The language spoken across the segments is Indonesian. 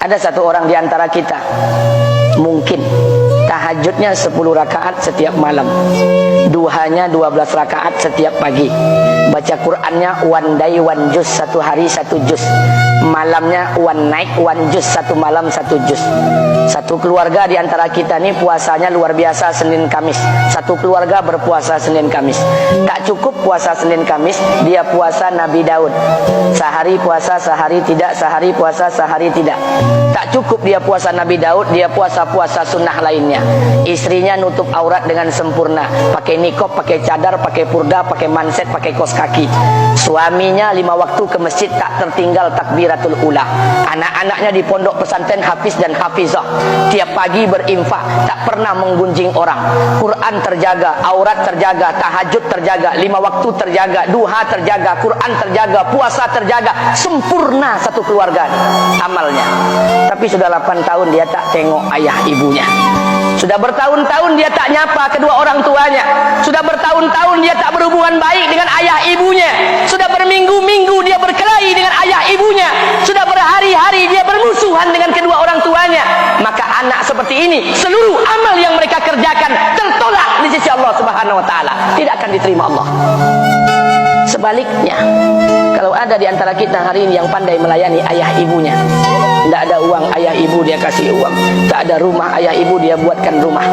Ada satu orang di antara kita mungkin tahajudnya 10 rakaat setiap malam, duhanya 12 rakaat setiap pagi, baca Qur'annya one day one juz, satu hari satu juz, malamnya one night one juz, satu malam satu juz. Satu keluarga di antara kita ini puasanya luar biasa Senin Kamis. Satu keluarga berpuasa Senin Kamis. Tak cukup puasa Senin Kamis, dia puasa Nabi Daud. Sehari puasa, sehari tidak, sehari puasa, sehari tidak. Tak cukup dia puasa Nabi Daud, dia puasa-puasa sunnah lainnya. Istrinya nutup aurat dengan sempurna, pakai nikob, pakai cadar, pakai purda, pakai manset, pakai kos kaki. Suaminya 5 waktu ke masjid tak tertinggal takbiratul ula. Anak-anaknya di pondok pesantren hafiz dan hafizah. Tiap pagi berinfak, tak pernah menggunjing orang. Quran terjaga, aurat terjaga, tahajud terjaga, 5 waktu terjaga, duha terjaga, Quran terjaga, puasa terjaga. Sempurna satu keluarga amalnya. Tapi sudah 8 tahun dia tak tengok ayah ibunya. Sudah bertahun-tahun dia tak nyapa kedua orang tuanya. Sudah bertahun-tahun dia tak berhubungan baik dengan ayah ibunya. Sudah berminggu-minggu dia berkelahi dengan ayah ibunya. Sudah berhari-hari dia bermusuhan dengan kedua orang tuanya. Maka anak seperti ini, seluruh amal yang mereka kerjakan tertolak di sisi Allah Subhanahu wa taala, tidak akan diterima Allah. Sebaliknya, kalau ada di antara kita hari ini yang pandai melayani ayah ibunya, tidak ada uang ayah ibu dia kasih uang, tak ada rumah ayah ibu dia buatkan rumah,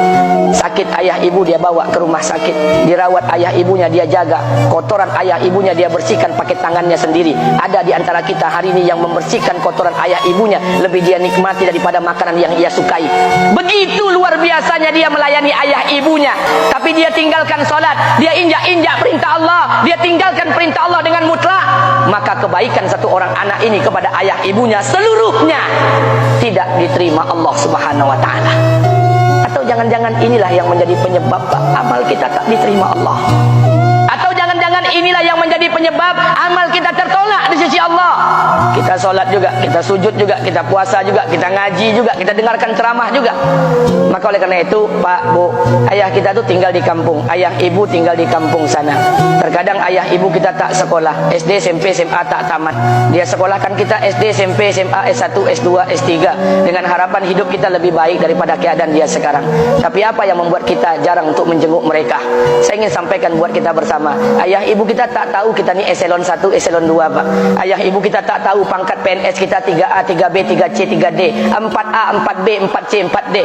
sakit ayah ibu dia bawa ke rumah sakit, dirawat ayah ibunya dia jaga, kotoran ayah ibunya dia bersihkan pakai tangannya sendiri. Ada di antara kita hari ini yang membersihkan kotoran ayah ibunya lebih dia nikmati daripada makanan yang ia sukai. Begitu luar biasanya dia melayani ayah ibunya, tapi dia tinggalkan solat, dia injak-injak perintah Allah, dia tinggalkan perintah Allah dengan mutlak. Maka kebaikan satu orang anak ini kepada ayah ibunya seluruhnya tidak diterima Allah Subhanahu wa taala. Atau jangan-jangan inilah yang menjadi penyebab amal kita tak diterima Allah. Atau jangan-jangan inilah yang menjadi penyebab amal kita tertolak di sisi Allah. Kita solat juga, kita sujud juga, kita puasa juga, kita ngaji juga, kita dengarkan ceramah juga. Maka oleh karena itu, Pak, Bu, ayah kita tuh tinggal di kampung, ayah ibu tinggal di kampung sana. Terkadang ayah ibu kita tak sekolah, SD, SMP, SMA tak tamat. Dia sekolahkan kita SD, SMP, SMA, S1, S2, S3 dengan harapan hidup kita lebih baik daripada keadaan dia sekarang. Tapi apa yang membuat kita jarang untuk menjenguk mereka? Saya ingin sampaikan buat kita bersama. Ayah ibu kita tak tahu kita ni eselon 1, eselon 2, Pak. Ayah ibu kita tak tahu pangkat PNS kita 3A, 3B, 3C, 3D, 4A, 4B, 4C, 4D.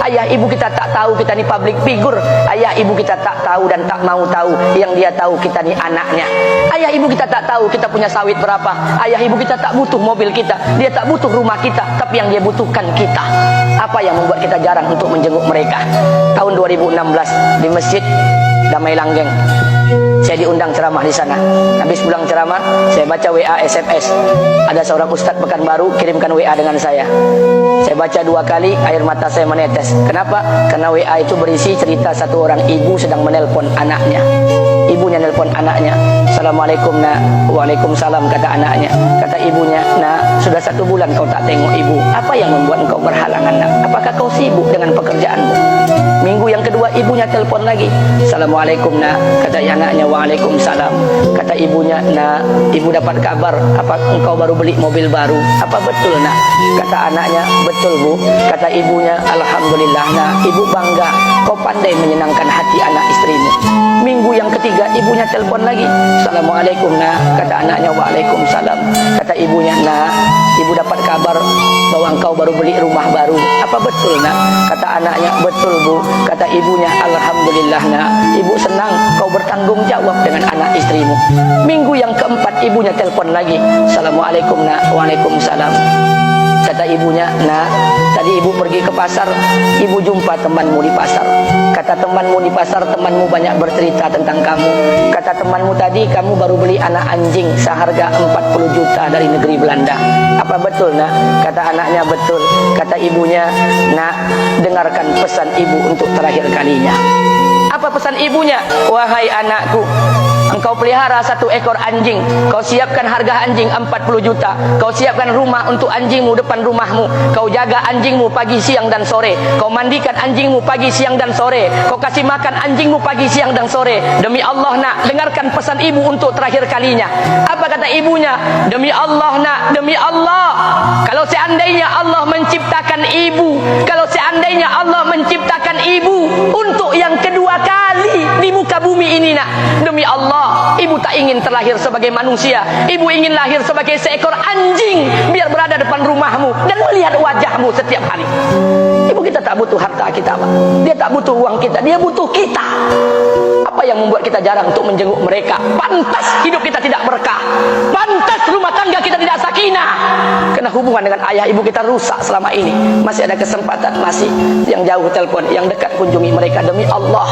Ayah ibu kita tak tahu kita ni public figure. Ayah ibu kita tak tahu dan tak mau tahu. Yang dia tahu kita ni anaknya. Ayah ibu kita tak tahu kita punya sawit berapa. Ayah ibu kita tak butuh mobil kita, dia tak butuh rumah kita, tapi yang dia butuhkan kita. Apa yang membuat kita jarang untuk menjenguk mereka? Tahun 2016 di Masjid Damai Langgeng, saya diundang ceramah di sana. Habis pulang ceramah, saya baca WA SMS. Ada seorang ustadz Pekanbaru kirimkan WA dengan saya. Saya baca 2 kali, air mata saya menetes. Kenapa? Karena WA itu berisi cerita satu orang ibu sedang menelpon anaknya. Ibunya nelpon anaknya. Assalamualaikum nak. Waalaikumsalam, kata anaknya. Kata ibunya, nak, sudah 1 bulan kau tak tengok ibu. Apa yang membuat engkau berhalangan, nak? Apakah kau sibuk dengan pekerjaanmu? Minggu yang kedua ibunya telepon lagi. Assalamualaikum nak. Kata anaknya, waalaikumsalam. Kata ibunya, nak, ibu dapat kabar apa engkau baru beli mobil baru. Apa betul, nak? Kata anaknya, betul bu. Kata ibunya, alhamdulillah nak, ibu bangga kau pandai menyenangkan hati anak istrimu. Minggu yang ketiga ibunya telepon lagi. Assalamualaikum nak. Kata anaknya, waalaikumsalam. Kata ibunya, nak, ibu dapat kabar bahwa engkau baru beli rumah baru. Apa betul, nak? Kata anaknya, betul bu. Kata ibunya, alhamdulillah nak, ibu senang kau bertanggung jawab dengan anak istrimu. Minggu yang keempat ibunya telepon lagi. Assalamualaikum nak. Waalaikumsalam. Kata ibunya, nak, tadi ibu pergi ke pasar, ibu jumpa temanmu di pasar. Kata temanmu di pasar, temanmu banyak bercerita tentang kamu. Kata temanmu tadi, kamu baru beli anak anjing seharga 40 juta dari negeri Belanda. Apa betul, nak? Kata anaknya, betul. Kata ibunya, nak, dengarkan pesan ibu untuk terakhir kalinya. Apa pesan ibunya? Wahai anakku, Engkau pelihara 1 ekor anjing, kau siapkan harga anjing 40 juta. Kau siapkan rumah untuk anjingmu depan rumahmu. Kau jaga anjingmu pagi, siang dan sore. Kau mandikan anjingmu pagi, siang dan sore. Kau kasih makan anjingmu pagi, siang dan sore. Demi Allah nak, dengarkan pesan ibu untuk terakhir kalinya. Apa kata ibunya? Demi Allah nak, demi Allah, kalau seandainya Allah menciptakan ibu, kalau seandainya Allah menciptakan ibu untuk yang kedua kali di muka bumi ini nak, demi Allah, ibu tak ingin terlahir sebagai manusia. Ibu ingin lahir sebagai seekor anjing, biar berada depan rumahmu dan melihat wajahmu setiap hari. Ibu kita tak butuh harta kita, Pak. Dia tak butuh uang kita, dia butuh kita. Apa yang membuat kita jarang untuk menjenguk mereka? Pantas hidup kita tidak berkah, pantas rumah tangga kita tidak sakinah, karena hubungan dengan ayah ibu kita rusak selama ini. Masih ada kesempatan, masih yang jauh telepon, yang dekat kunjungi mereka. Demi Allah,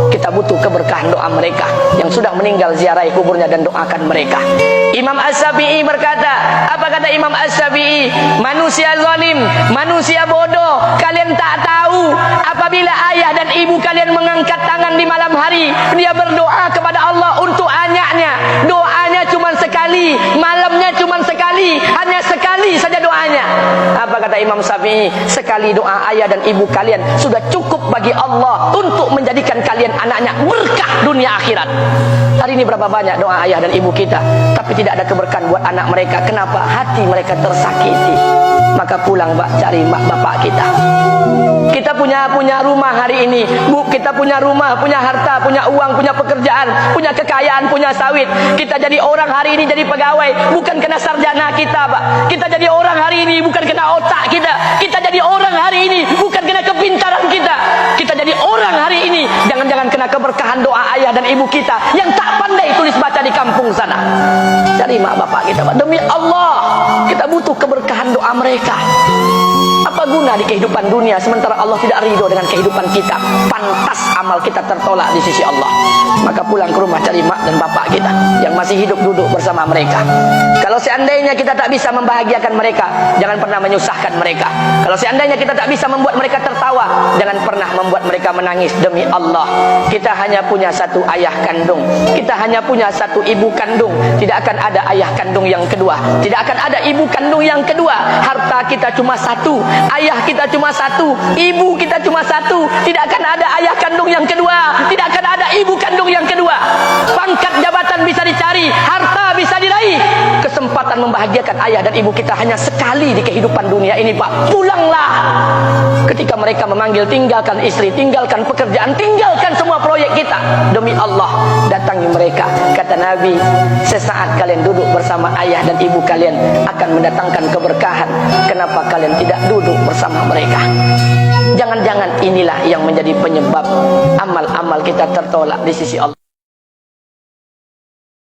kita butuh keberkahan doa mereka. Yang sudah meninggal, ziarahi kuburnya dan doakan mereka. Imam As-Syafi'i berkata, apa kata Imam As-Syafi'i? Manusia zalim, manusia bodoh, kalian tak tahu apabila ayah dan ibu kalian mengangkat tangan di malam hari, dia berdoa kepada Allah untuk anaknya. Doanya cuma sekali, malamnya cuma sekali, hanya sekali saja doanya. Apa kata Imam Syafi'i? Sekali doa ayah dan ibu kalian sudah cukup bagi Allah untuk menjadikan kalian anaknya berkah dunia akhirat. Hari ini berapa banyak doa ayah dan ibu kita, tapi tidak ada keberkahan buat anak mereka. Kenapa? Hati mereka tersakiti. Maka pulang, Pak, cari mak bapak kita. Kita punya rumah hari ini, Bu, kita punya rumah, punya harta, punya uang, punya pekerjaan, punya kekayaan, punya sawit. Kita jadi orang hari ini jadi pegawai bukan kena sarjana kita, Pak. Kita jadi orang hari ini bukan kena otak kita. Kita jadi orang hari ini bukan kena kepintaran kita. Kita jadi orang hari ini jangan-jangan kena keberkahan doa ayah dan ibu kita yang tak pandai tulis baca di kampung sana. Cari mak bapak kita, Pak. Demi Allah, kita butuh keberkahan doa mereka. Apa guna di kehidupan dunia sementara Allah tidak ridho dengan kehidupan kita? Pantas amal kita tertolak di sisi Allah. Maka pulang ke rumah, cari mak dan bapak kita yang masih hidup, duduk bersama mereka. Kalau seandainya kita tak bisa membahagiakan mereka, jangan pernah menyusahkan mereka. Kalau seandainya kita tak bisa membuat mereka tertawa, jangan pernah membuat mereka menangis. Demi Allah, kita hanya punya 1 ayah kandung, kita hanya punya 1 ibu kandung. Tidak akan ada ayah kandung yang kedua, tidak akan ada ibu kandung yang kedua. Harta kita cuma 1, ayah kita cuma 1, ibu kita cuma 1. Tidak akan ada ayah kandung yang kedua, tidak akan ada ibu kandung yang kedua. Pangkat jabatan bisa dicari, harta bisa diraih, kesempatan membahagiakan ayah dan ibu kita hanya sekali di kehidupan dunia ini, Pak. Pulanglah. Ketika mereka memanggil, tinggalkan istri, tinggalkan pekerjaan, tinggalkan semua proyek kita. Demi Allah, datangi mereka. Kata Nabi, sesaat kalian duduk bersama ayah dan ibu kalian akan mendatangkan keberkahan. Kenapa kalian tidak duduk bersama mereka? Jangan-jangan inilah yang menjadi penyebab amal-amal kita tertolak di sisi Allah.